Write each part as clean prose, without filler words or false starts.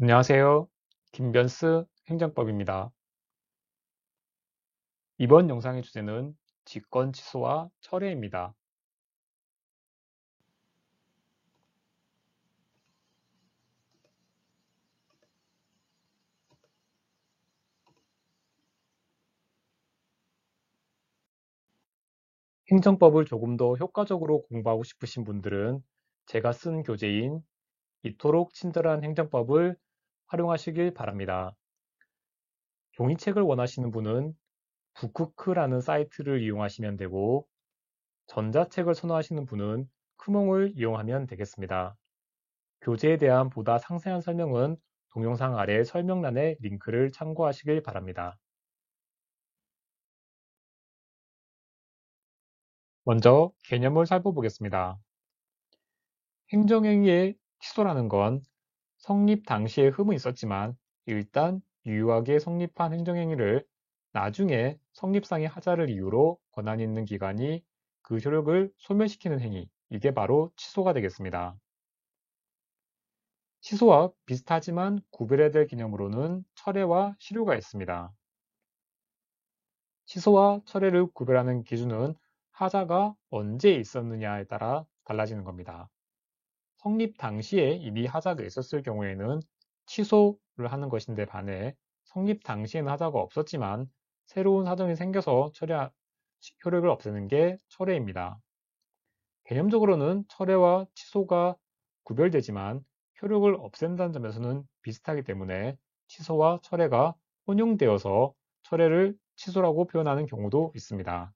안녕하세요. 김변스 행정법입니다. 이번 영상의 주제는 직권 취소와 철회입니다. 행정법을 조금 더 효과적으로 공부하고 싶으신 분들은 제가 쓴 교재인 이토록 친절한 행정법을 활용하시길 바랍니다. 종이책을 원하시는 분은 북크크라는 사이트를 이용하시면 되고, 전자책을 선호하시는 분은 크몽을 이용하면 되겠습니다. 교재에 대한 보다 상세한 설명은 동영상 아래 설명란에 링크를 참고하시길 바랍니다. 먼저 개념을 살펴보겠습니다. 행정행위의 취소라는 건 성립 당시에 흠은 있었지만 일단 유효하게 성립한 행정행위를 나중에 성립상의 하자를 이유로 권한이 있는 기관이 그 효력을 소멸시키는 행위, 이게 바로 취소가 되겠습니다. 취소와 비슷하지만 구별해야 될 개념으로는 철회와 실효가 있습니다. 취소와 철회를 구별하는 기준은 하자가 언제 있었느냐에 따라 달라지는 겁니다. 성립 당시에 이미 하자가 있었을 경우에는 취소를 하는 것인데 반해 성립 당시에는 하자가 없었지만 새로운 사정이 생겨서 효력을 없애는 게 철회입니다. 개념적으로는 철회와 취소가 구별되지만 효력을 없앤다는 점에서는 비슷하기 때문에 취소와 철회가 혼용되어서 철회를 취소라고 표현하는 경우도 있습니다.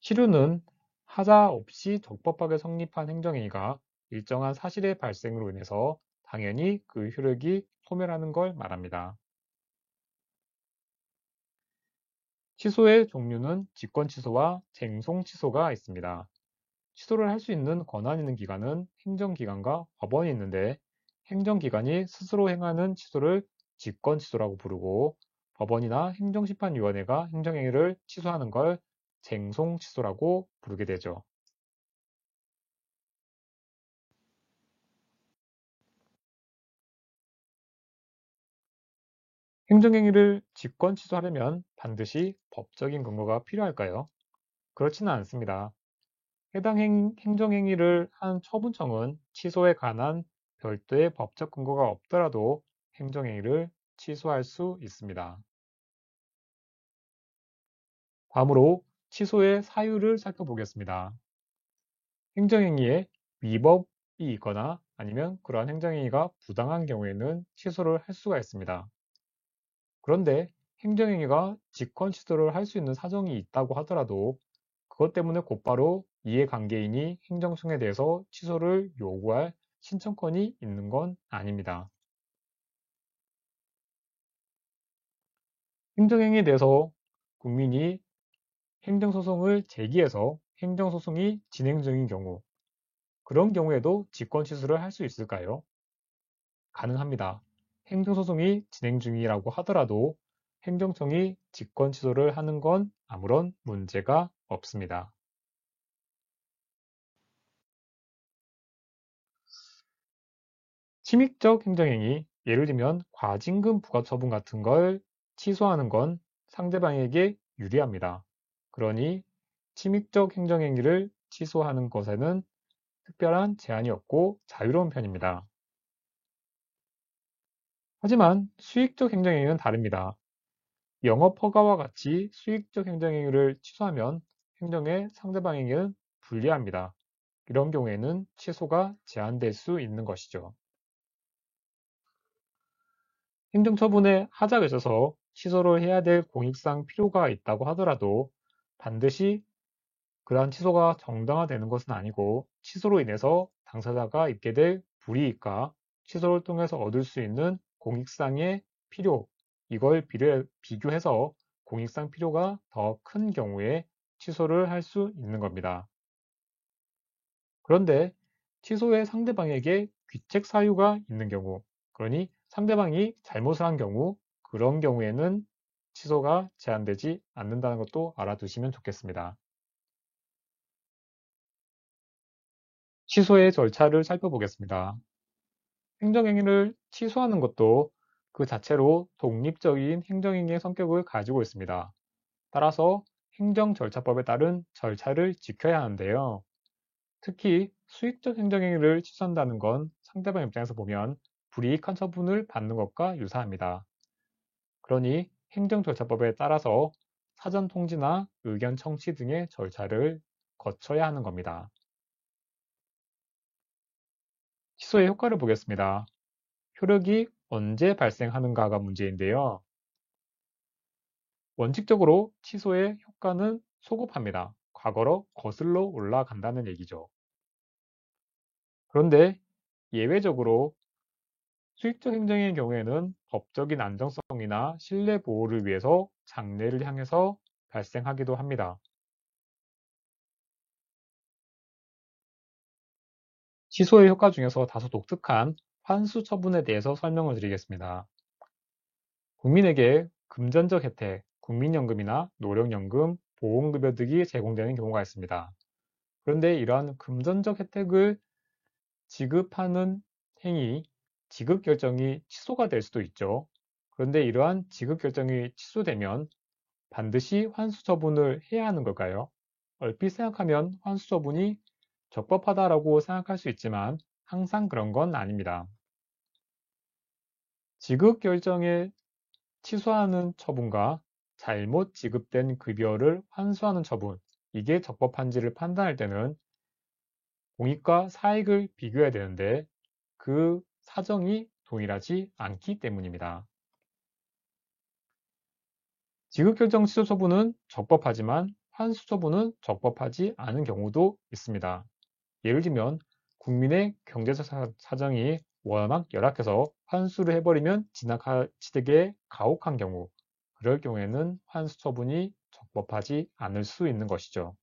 실효는 하자 없이 적법하게 성립한 행정행위가 일정한 사실의 발생으로 인해서 당연히 그 효력이 소멸하는 걸 말합니다. 취소의 종류는 직권취소와 쟁송취소가 있습니다. 취소를 할 수 있는 권한 있는 기관은 행정기관과 법원이 있는데 행정기관이 스스로 행하는 취소를 직권취소라고 부르고 법원이나 행정심판위원회가 행정행위를 취소하는 걸 쟁송취소라고 부르게 되죠. 행정행위를 직권 취소하려면 반드시 법적인 근거가 필요할까요? 그렇지는 않습니다. 해당 행정행위를 한 처분청은 취소에 관한 별도의 법적 근거가 없더라도 행정행위를 취소할 수 있습니다. 다음으로 취소의 사유를 살펴보겠습니다. 행정행위에 위법이 있거나 아니면 그러한 행정행위가 부당한 경우에는 취소를 할 수가 있습니다. 그런데 행정행위가 직권 취소를 할 수 있는 사정이 있다고 하더라도 그것 때문에 곧바로 이해관계인이 행정청에 대해서 취소를 요구할 신청권이 있는 건 아닙니다. 행정행위에 대해서 국민이 행정소송을 제기해서 행정소송이 진행 중인 경우, 그런 경우에도 직권 취소를 할 수 있을까요? 가능합니다. 행정소송이 진행 중이라고 하더라도 행정청이 직권 취소를 하는 건 아무런 문제가 없습니다. 침익적 행정행위, 예를 들면 과징금 부과 처분 같은 걸 취소하는 건 상대방에게 유리합니다. 그러니 침익적 행정행위를 취소하는 것에는 특별한 제한이 없고 자유로운 편입니다. 하지만 수익적 행정행위는 다릅니다. 영업 허가와 같이 수익적 행정행위를 취소하면 행정의 상대방에게는 불리합니다. 이런 경우에는 취소가 제한될 수 있는 것이죠. 행정처분에 하자가 있어서 취소를 해야 될 공익상 필요가 있다고 하더라도 반드시 그러한 취소가 정당화되는 것은 아니고 취소로 인해서 당사자가 입게 될 불이익과 취소를 통해서 얻을 수 있는 공익상의 필요, 이걸 비교해서 공익상 필요가 더 큰 경우에 취소를 할 수 있는 겁니다. 그런데 취소의 상대방에게 귀책 사유가 있는 경우, 그러니 상대방이 잘못을 한 경우, 그런 경우에는 취소가 제한되지 않는다는 것도 알아두시면 좋겠습니다. 취소의 절차를 살펴보겠습니다. 행정행위를 취소하는 것도 그 자체로 독립적인 행정행위의 성격을 가지고 있습니다. 따라서 행정절차법에 따른 절차를 지켜야 하는데요. 특히 수익적 행정행위를 취소한다는 건 상대방 입장에서 보면 불이익한 처분을 받는 것과 유사합니다. 그러니 행정절차법에 따라서 사전 통지나 의견 청취 등의 절차를 거쳐야 하는 겁니다. 취소의 효과를 보겠습니다. 효력이 언제 발생하는가가 문제인데요. 원칙적으로 취소의 효과는 소급합니다. 과거로 거슬러 올라간다는 얘기죠. 그런데 예외적으로 수익적 행정의 경우에는 법적인 안정성이나 신뢰 보호를 위해서 장래를 향해서 발생하기도 합니다. 취소의 효과 중에서 다소 독특한 환수 처분에 대해서 설명을 드리겠습니다. 국민에게 금전적 혜택, 국민연금이나 노령연금, 보험급여 등이 제공되는 경우가 있습니다. 그런데 이러한 금전적 혜택을 지급하는 행위, 지급 결정이 취소가 될 수도 있죠. 그런데 이러한 지급 결정이 취소되면 반드시 환수 처분을 해야 하는 걸까요? 얼핏 생각하면 환수 처분이 적법하다라고 생각할 수 있지만 항상 그런 건 아닙니다. 지급 결정에 취소하는 처분과 잘못 지급된 급여를 환수하는 처분, 이게 적법한지를 판단할 때는 공익과 사익을 비교해야 되는데 그 사정이 동일하지 않기 때문입니다. 지급결정 취소 처분은 적법하지만 환수 처분은 적법하지 않은 경우도 있습니다. 예를 들면 국민의 경제적 사정이 워낙 열악해서 환수를 해버리면 지나치게 가혹한 경우, 그럴 경우에는 환수 처분이 적법하지 않을 수 있는 것이죠.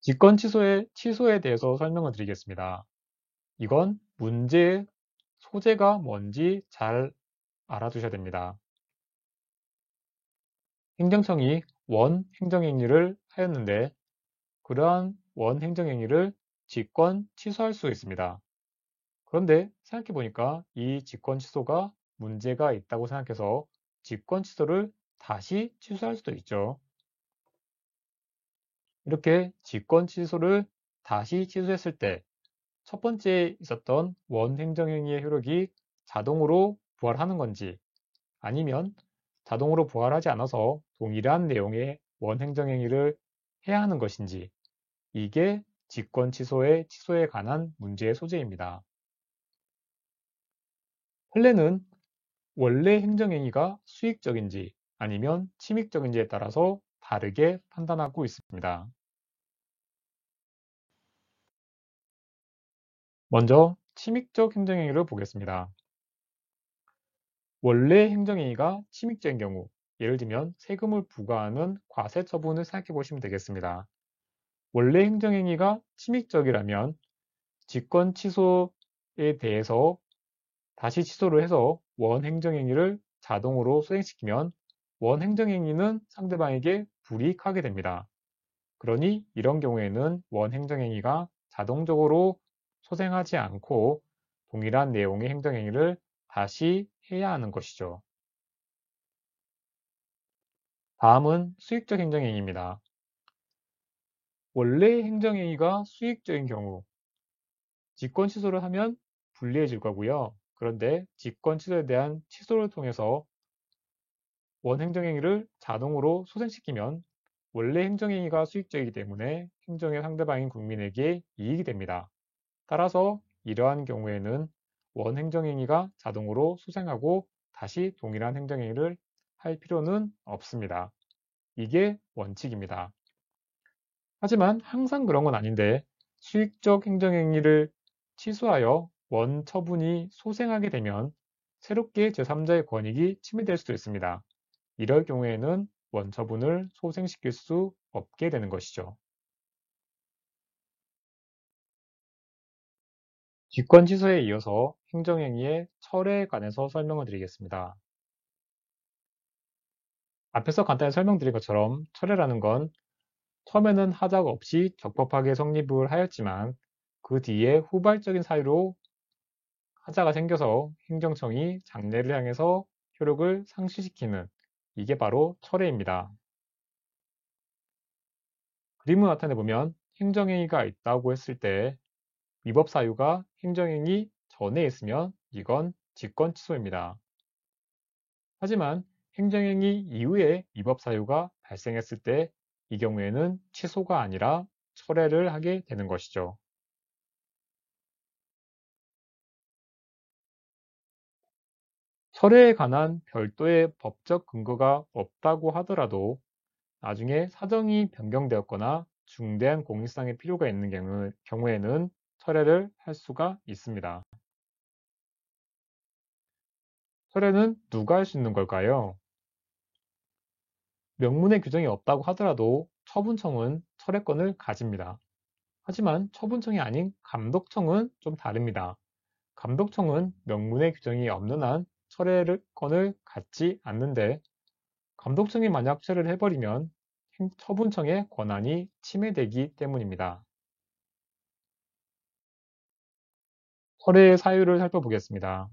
직권 취소에 대해서 설명을 드리겠습니다. 이건 문제의 소재가 뭔지 잘 알아두셔야 됩니다. 행정청이 원 행정행위를 하였는데 그러한 원 행정행위를 직권 취소할 수 있습니다. 그런데 생각해 보니까 이 직권 취소가 문제가 있다고 생각해서 직권 취소를 다시 취소할 수도 있죠. 이렇게 직권 취소를 다시 취소했을 때 첫 번째 있었던 원 행정행위의 효력이 자동으로 부활하는 건지 아니면 자동으로 부활하지 않아서 동일한 내용의 원 행정행위를 해야 하는 것인지 이게 직권 취소의 취소에 관한 문제의 소재입니다. 판례는 원래 행정행위가 수익적인지 아니면 침익적인지에 따라서 다르게 판단하고 있습니다. 먼저 침익적 행정행위를 보겠습니다. 원래 행정행위가 침익적인 경우, 예를 들면 세금을 부과하는 과세 처분을 생각해 보시면 되겠습니다. 원래 행정행위가 침익적이라면 직권 취소에 대해서 다시 취소를 해서 원 행정행위를 자동으로 수행시키면 원 행정행위는 상대방에게 불이익하게 됩니다. 그러니 이런 경우에는 원 행정행위가 자동적으로 소생하지 않고 동일한 내용의 행정행위를 다시 해야 하는 것이죠. 다음은 수익적 행정행위입니다. 원래 행정행위가 수익적인 경우 직권 취소를 하면 불리해질 거고요. 그런데 직권 취소에 대한 취소를 통해서 원 행정행위를 자동으로 소생시키면 원래 행정행위가 수익적이기 때문에 행정의 상대방인 국민에게 이익이 됩니다. 따라서 이러한 경우에는 원 행정행위가 자동으로 소생하고 다시 동일한 행정행위를 할 필요는 없습니다. 이게 원칙입니다. 하지만 항상 그런 건 아닌데 수익적 행정행위를 취소하여 원 처분이 소생하게 되면 새롭게 제3자의 권익이 침해될 수도 있습니다. 이럴 경우에는 원 처분을 소생시킬 수 없게 되는 것이죠. 직권 취소에 이어서 행정행위의 철회에 관해서 설명을 드리겠습니다. 앞에서 간단히 설명드린 것처럼 철회라는 건 처음에는 하자가 없이 적법하게 성립을 하였지만 그 뒤에 후발적인 사유로 하자가 생겨서 행정청이 장래를 향해서 효력을 상실시키는 이게 바로 철회입니다. 그림을 나타내 보면 행정행위가 있다고 했을 때 위법 사유가 행정행위 전에 있으면 이건 직권 취소입니다. 하지만 행정행위 이후에 위법 사유가 발생했을 때 이 경우에는 취소가 아니라 철회를 하게 되는 것이죠. 철회에 관한 별도의 법적 근거가 없다고 하더라도 나중에 사정이 변경되었거나 중대한 공익상의 필요가 있는 경우에는 철회를 할 수가 있습니다. 철회는 누가 할 수 있는 걸까요? 명문의 규정이 없다고 하더라도 처분청은 철회권을 가집니다. 하지만 처분청이 아닌 감독청은 좀 다릅니다. 감독청은 명문의 규정이 없는 한 철회권을 갖지 않는데 감독청이 만약 철회를 해버리면 처분청의 권한이 침해되기 때문입니다. 철회의 사유를 살펴보겠습니다.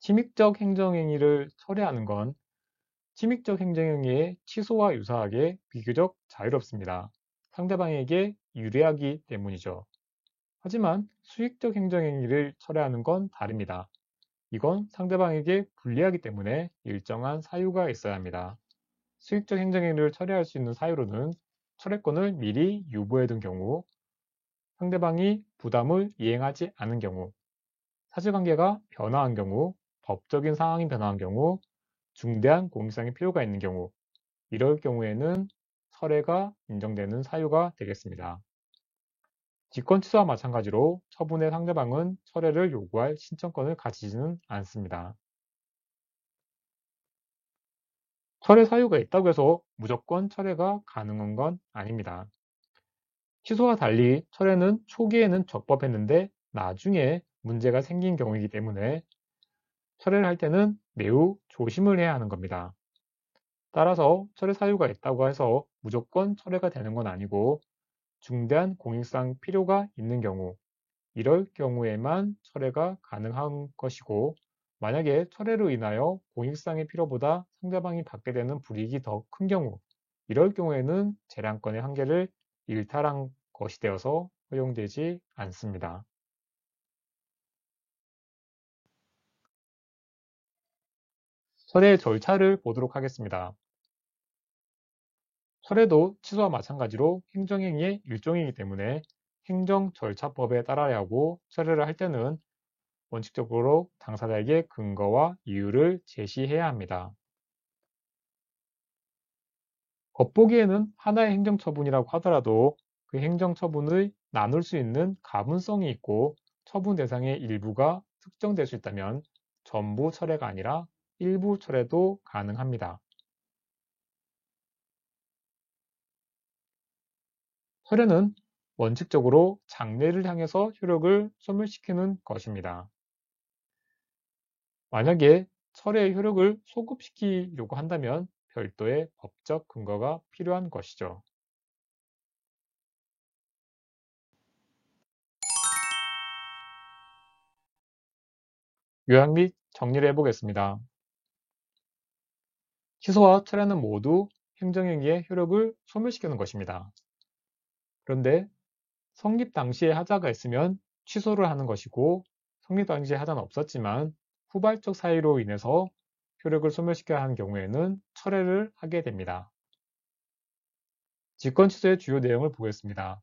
침입적 행정행위를 철회하는 건 침입적 행정행위의 취소와 유사하게 비교적 자유롭습니다. 상대방에게 유리하기 때문이죠. 하지만 수익적 행정행위를 철회하는 건 다릅니다. 이건 상대방에게 불리하기 때문에 일정한 사유가 있어야 합니다. 수익적 행정행위를 철회할 수 있는 사유로는 철회권을 미리 유보해둔 경우, 상대방이 부담을 이행하지 않은 경우, 사실관계가 변화한 경우, 법적인 상황이 변화한 경우, 중대한 공익상의 필요가 있는 경우, 이럴 경우에는 철회가 인정되는 사유가 되겠습니다. 직권 취소와 마찬가지로 처분의 상대방은 철회를 요구할 신청권을 가지지는 않습니다. 철회 사유가 있다고 해서 무조건 철회가 가능한 건 아닙니다. 취소와 달리 철회는 초기에는 적법했는데 나중에 문제가 생긴 경우이기 때문에 철회를 할 때는 매우 조심을 해야 하는 겁니다. 따라서 철회 사유가 있다고 해서 무조건 철회가 되는 건 아니고 중대한 공익상 필요가 있는 경우, 이럴 경우에만 철회가 가능한 것이고 만약에 철회로 인하여 공익상의 필요보다 상대방이 받게 되는 불이익이 더 큰 경우, 이럴 경우에는 재량권의 한계를 일탈한 것이 되어서 허용되지 않습니다. 철회 절차를 보도록 하겠습니다. 철회도 취소와 마찬가지로 행정행위의 일종이기 때문에 행정절차법에 따라야 하고 철회를 할 때는 원칙적으로 당사자에게 근거와 이유를 제시해야 합니다. 겉보기에는 하나의 행정처분이라고 하더라도 그 행정처분을 나눌 수 있는 가분성이 있고 처분 대상의 일부가 특정될 수 있다면 전부 철회가 아니라 일부 철회도 가능합니다. 철회는 원칙적으로 장래를 향해서 효력을 소멸시키는 것입니다. 만약에 철회의 효력을 소급시키려고 한다면 별도의 법적 근거가 필요한 것이죠. 요약 및 정리를 해보겠습니다. 취소와 철회는 모두 행정행위의 효력을 소멸시키는 것입니다. 그런데 성립 당시에 하자가 있으면 취소를 하는 것이고 성립 당시에 하자는 없었지만 후발적 사유로 인해서 효력을 소멸시켜야 하는 경우에는 철회를 하게 됩니다. 직권 취소의 주요 내용을 보겠습니다.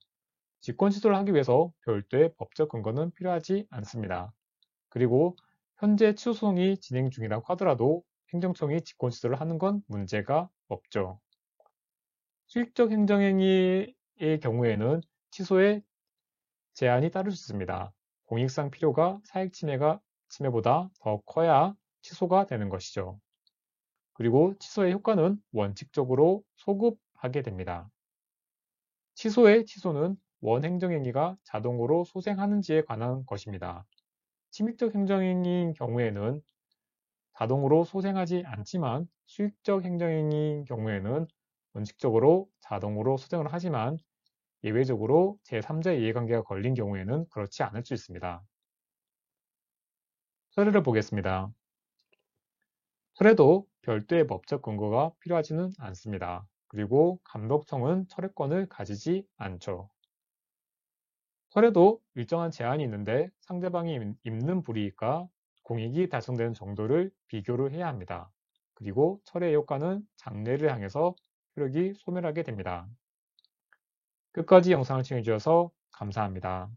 직권 취소를 하기 위해서 별도의 법적 근거는 필요하지 않습니다. 그리고 현재 취소 소송이 진행 중이라고 하더라도 행정청이 직권 취소를 하는 건 문제가 없죠. 수익적 행정행위의 경우에는 취소에 제한이 따를 수 있습니다. 공익상 필요가 사익 침해보다 더 커야 취소가 되는 것이죠. 그리고 취소의 효과는 원칙적으로 소급하게 됩니다. 취소의 취소는 원행정행위가 자동으로 소생하는지에 관한 것입니다. 침입적 행정행위인 경우에는 자동으로 소생하지 않지만 수익적 행정행위인 경우에는 원칙적으로 자동으로 수정을 하지만 예외적으로 제3자의 이해관계가 걸린 경우에는 그렇지 않을 수 있습니다. 사례를 보겠습니다. 철회도 별도의 법적 근거가 필요하지는 않습니다. 그리고 감독청은 철회권을 가지지 않죠. 철회도 일정한 제한이 있는데 상대방이 입는 불이익과 공익이 달성되는 정도를 비교를 해야 합니다. 그리고 철회 효과는 장래를 향해서 효력이 소멸하게 됩니다. 끝까지 영상을 시청해주셔서 감사합니다.